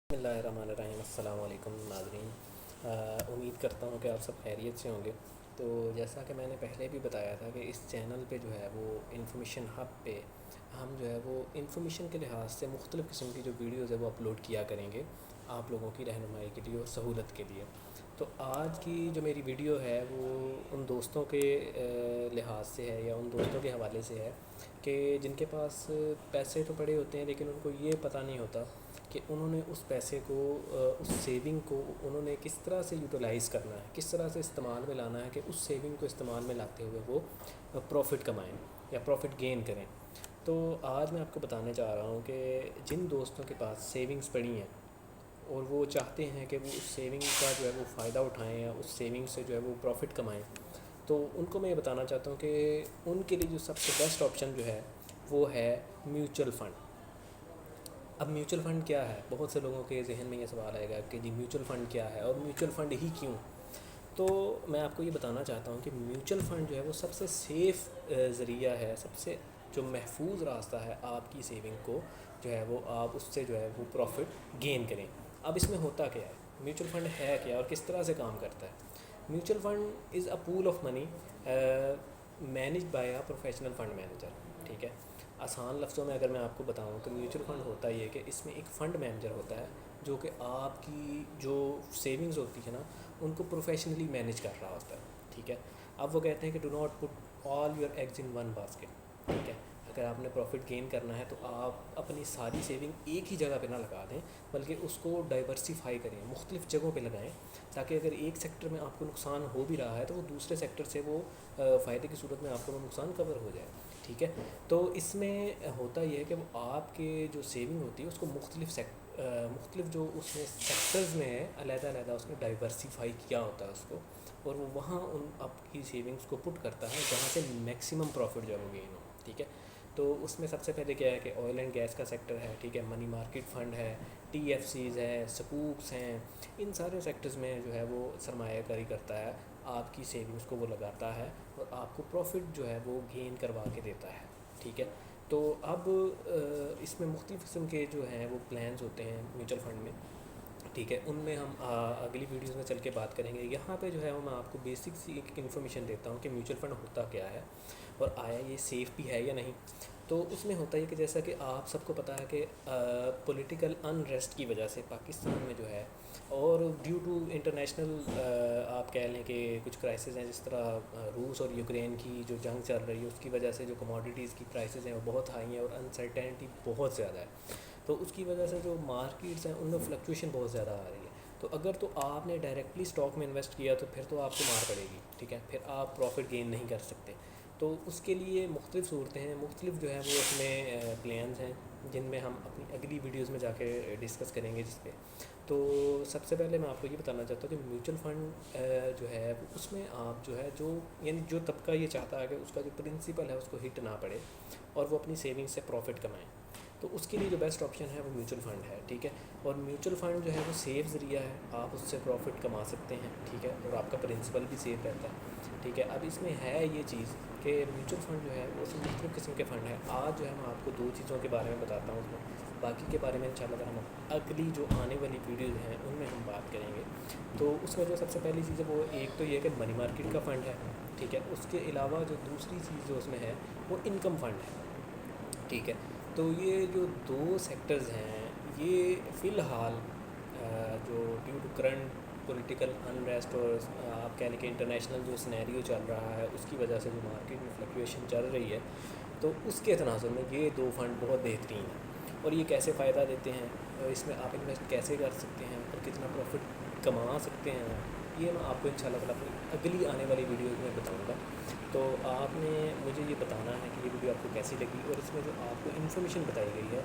بسم اللہ الرحمن الرحیم۔ السلام علیکم ناظرین، امید کرتا ہوں کہ آپ سب خیریت سے ہوں گے۔ تو جیسا کہ میں نے پہلے بھی بتایا تھا کہ اس چینل پہ جو ہے وہ انفارمیشن ہب پہ ہم جو ہے وہ انفارمیشن کے لحاظ سے مختلف قسم کی جو ویڈیوز ہے وہ اپلوڈ کیا کریں گے آپ لوگوں کی رہنمائی کے لیے اور سہولت کے لیے۔ تو آج کی جو میری ویڈیو ہے وہ ان دوستوں کے لحاظ سے ہے یا ان دوستوں کے حوالے سے ہے کہ جن کے پاس پیسے تو پڑے ہوتے ہیں لیکن ان کو یہ پتہ نہیں ہوتا کہ انہوں نے اس پیسے کو اس سیونگ کو انہوں نے کس طرح سے یوٹیلائز کرنا ہے، کس طرح سے استعمال میں لانا ہے کہ اس سیونگ کو استعمال میں لاتے ہوئے وہ پروفٹ کمائیں یا پروفٹ گین کریں۔ تو آج میں آپ کو بتانے چاہ رہا ہوں کہ جن دوستوں کے پاس سیونگز پڑی ہیں اور وہ چاہتے ہیں کہ وہ اس سیونگ کا جو ہے وہ فائدہ اٹھائیں یا اس سیونگ سے جو ہے وہ پروفٹ کمائیں، تو ان کو میں یہ بتانا چاہتا ہوں کہ ان کے لیے جو سب سے بیسٹ آپشن جو ہے وہ ہے میوچل فنڈ۔ اب میوچل فنڈ کیا ہے؟ بہت سے لوگوں کے ذہن میں یہ سوال آئے گا کہ جی میوچل فنڈ کیا ہے اور میوچل فنڈ ہی کیوں؟ تو میں آپ کو یہ بتانا چاہتا ہوں کہ میوچل فنڈ جو ہے وہ سب سے سیف ذریعہ ہے، سب سے جو محفوظ راستہ ہے آپ کی سیونگ کو جو ہے وہ آپ اس سے جو ہے وہ پروفٹ گین کریں۔ اب اس میں ہوتا کیا ہے؟ میوچل فنڈ ہے کیا اور کس طرح سے کام کرتا ہے؟ Mutual fund is a pool of money manage by a professional fund manager, ٹھیک ہے۔ آسان لفظوں میں اگر میں آپ کو بتاؤں تو میوچل فنڈ ہوتا یہ کہ اس میں ایک فنڈ مینیجر ہوتا ہے جو کہ آپ کی جو سیونگز ہوتی ہے نا ان کو پروفیشنلی مینیج کر رہا ہوتا ہے، ٹھیک ہے۔ اب وہ کہتے ہیں کہ do not put all your eggs in one basket, ٹھیک ہے۔ اگر آپ نے پروفٹ گین کرنا ہے تو آپ اپنی ساری سیونگ ایک ہی جگہ پہ نہ لگا دیں بلکہ اس کو ڈائیورسیفائی کریں، مختلف جگہوں پہ لگائیں تاکہ اگر ایک سیکٹر میں آپ کو نقصان ہو بھی رہا ہے تو وہ دوسرے سیکٹر سے وہ فائدے کی صورت میں آپ کو وہ نقصان کور ہو جائے، ٹھیک ہے۔ تو اس میں ہوتا یہ ہے کہ وہ آپ کے جو سیونگ ہوتی ہے اس کو مختلف جو اس میں سیکٹرز میں ہے علیحدہ علیحدہ اس نے ڈائیورسیفائی کیا ہوتا ہے اس کو، اور وہ وہاں ان آپ کی سیونگز کو پٹ کرتا ہے جہاں سے میکسیمم پروفٹ جو ہے وہ گین ہو، ٹھیک ہے۔ تو اس میں سب سے پہلے کیا ہے کہ آئل اینڈ گیس کا سیکٹر ہے، ٹھیک ہے، منی مارکیٹ فنڈ ہے، ٹی ایف سیز ہے، سکوکس ہیں، ان سارے سیکٹرز میں جو ہے وہ سرمایہ کاری کرتا ہے، آپ کی سیونگز کو وہ لگاتا ہے اور آپ کو پروفٹ جو ہے وہ گین کروا کے دیتا ہے، ٹھیک ہے۔ تو اب اس میں مختلف قسم کے جو ہیں وہ پلانز ہوتے ہیں میوچل فنڈ میں، ٹھیک ہے، ان میں ہم اگلی ویڈیوز میں چل کے بات کریں گے۔ یہاں پہ جو ہے وہ میں آپ کو بیسک سی ایک انفارمیشن دیتا ہوں کہ میوچل فنڈ ہوتا کیا ہے اور آیا یہ سیف بھی ہے یا نہیں۔ تو اس میں ہوتا ہے کہ جیسا کہ آپ سب کو پتہ ہے کہ پولیٹیکل انریسٹ کی وجہ سے پاکستان میں جو ہے اور ڈیو ٹو انٹرنیشنل آپ کہہ لیں کہ کچھ کرائسز ہیں، جس طرح روس اور یوکرین کی جو جنگ چل رہی ہے اس کی وجہ سے جو کموڈیٹیز کی پرائسز ہیں وہ بہت ہائی ہیں اور انسرٹینٹی بہت زیادہ ہے، تو اس کی وجہ سے جو مارکیٹس ہیں ان میں فلکچویشن بہت زیادہ آ رہی ہے۔ تو اگر تو آپ نے ڈائریکٹلی اسٹاک میں انویسٹ کیا تو پھر تو آپ کو مار پڑے گی، ٹھیک ہے، پھر آپ پروفٹ گین نہیں کر سکتے۔ تو اس کے لیے مختلف صورتیں ہیں، مختلف جو ہے وہ اس میں پلانز ہیں جن میں ہم اپنی اگلی ویڈیوز میں جا کے ڈسکس کریں گے جس پہ۔ تو سب سے پہلے میں آپ کو یہ بتانا چاہتا ہوں کہ میوچل فنڈ جو ہے اس میں آپ جو ہے یعنی جو طبقہ یہ چاہتا ہے کہ اس کا جو پرنسپل ہے اس کو ہٹ نہ پڑے اور وہ اپنی سیونگ سے پروفٹ کمائیں، تو اس کے لیے جو بیسٹ آپشن ہے وہ میوچل فنڈ ہے، ٹھیک ہے۔ اور میوچل فنڈ جو ہے وہ سیف ذریعہ ہے، آپ اس سے پروفٹ کما سکتے ہیں، ٹھیک ہے، اور آپ کا پرنسپل بھی سیف رہتا ہے، ٹھیک ہے۔ اب اس میں ہے یہ چیز کہ میوچل فنڈ جو ہے وہ اس میں مختلف قسم کے فنڈ ہیں۔ آج جو ہے میں آپ کو دو چیزوں کے بارے میں بتاتا ہوں، اس میں باقی کے بارے میں انشاءاللہ تعالیٰ ہم اگلی جو آنے والی ویڈیوز ہیں ان میں ہم بات کریں گے۔ تو اس میں جو سب سے پہلی چیز ہے وہ ایک تو یہ کہ منی مارکیٹ کا فنڈ ہے، ٹھیک ہے، اس کے علاوہ جو دوسری چیز جو اس میں ہے وہ انکم فنڈ ہے، ٹھیک ہے۔ تو یہ جو دو سیکٹرز ہیں یہ فی الحال جو due to current political unrest اور آپ کہہ لیں کہ انٹرنیشنل جو سنیریو چل رہا ہے اس کی وجہ سے جو مارکیٹ میں فلکچویشن چل رہی ہے، تو اس کے تناظر میں یہ دو فنڈ بہت بہترین ہیں۔ اور یہ کیسے فائدہ دیتے ہیں اور اس میں آپ انویسٹ کیسے کر سکتے ہیں اور کتنا پروفٹ کما سکتے ہیں، یہ میں آپ کو انشاءاللہ تعالیٰ اپنی اگلی آنے والی ویڈیوز میں بتاؤں گا۔ تو آپ نے مجھے یہ بتانا ہے کہ یہ ویڈیو آپ کو کیسی لگی اور اس میں جو آپ کو انفارمیشن بتائی گئی ہے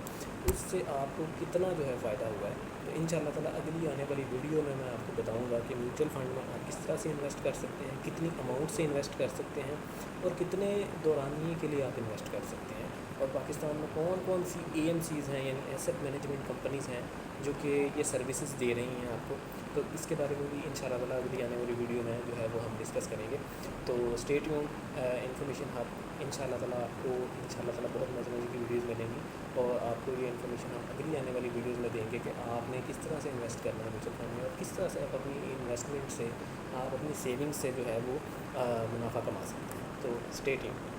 اس سے آپ کو کتنا جو ہے فائدہ ہوا ہے۔ تو انشاءاللہ تعالیٰ اگلی آنے والی ویڈیو میں آپ کو بتاؤں گا کہ میوچل فنڈ میں آپ کس طرح سے انویسٹ کر سکتے ہیں، کتنی اماؤنٹ سے انویسٹ کر سکتے ہیں اور کتنے دورانیے کے لیے آپ انویسٹ کر سکتے ہیں۔ اور پاکستان میں کون کون سی AMCs ہیں یعنی ایسٹ مینجمنٹ کمپنیز ہیں جو کہ یہ سروسز دے رہی ہیں آپ کو. تو اس کے بارے میں بھی ان شاء اللہ تعالیٰ اگلی آنے والی ویڈیو میں جو ہے وہ ہم ڈسکس کریں گے. تو stay tuned. Information hub in شاء اللہ تعالیٰ آپ کو ان شاء اللہ تعالیٰ بہت مزے کی ویڈیوز ملیں گی, اور آپ کو یہ انفارمیشن ہم اگلی آنے والی ویڈیوز میں دیں گے کہ آپ نے کس طرح سے انویسٹ کرنا ہے میوچل فنڈ میں, اور کس طرح سے آپ اپنی انویسٹمنٹ سے آپ اپنی سیونگس سے جو ہے وہ منافع کما سکتے ہیں. تو اسٹے ٹیونڈ.